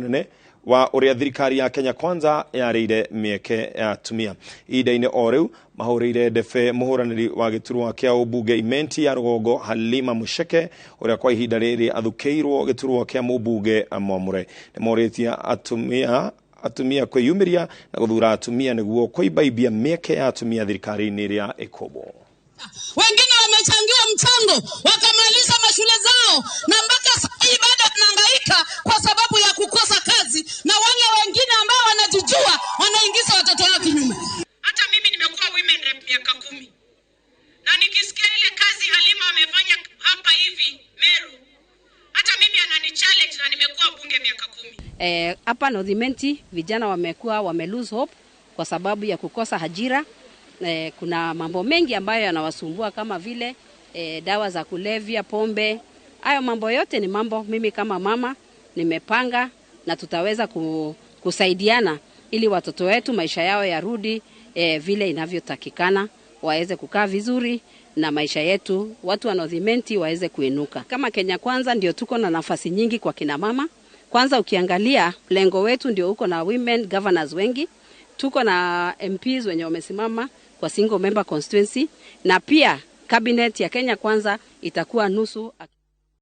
munene wa uria thirikari ya Kenya Kwanza yarĩire mieke ya atumia. Ihinda-inĩ o rĩu mahũrĩire ndebe mũhũranĩri wa gĩturwa kĩa ũmbunge Imenti ya Rũgongo Halima Musheke uria kwa ihinda rĩrĩ athukĩirwo gĩturwa kĩa mũmbunge Mwamure. Nĩmorĩtie atumia kwĩyumĩria na gũthura atumia nĩguo kũibaibia mieke ya atumia thirikari-inĩ ĩrĩa ĩkũbwo. Wengine wamechangia mchango wakamaliza mashule zao na mpaka sasa bado wanahangaika kwa sababu ya kukosa kazi, na wale wengine ambao wanajijua wanaingiza watoto wao kinyume. Hata mimi nimekuwa women rep miaka 10 na nikisikia ile kazi Halima amefanya hapa hivi Meru, hata mimi anani challenge na nimekuwa bunge miaka 10. Hapa Northimenti vijana wame lose hope kwa sababu ya kukosa ajira. Kuna mambo mengi ambayo yanawasumbua kama vile dawa za kulevya, pombe. Hayo mambo yote ni mambo mimi kama mama nimepanga na tutaweza kusaidiana ili watoto wetu maisha yao yarudi vile inavyotakikana, waweze kukaa vizuri na maisha yetu watu wa Northimenti waweze kuinuka. Kama Kenya Kwanza ndio tuko na nafasi nyingi kwa kina mama. Kwanza ukiangalia lengo wetu ndio uko na women governors wengi. Tuko na MPs wenye wamesimama kwa single member constituency, na pia cabinet ya Kenya Kwanza itakuwa nusu.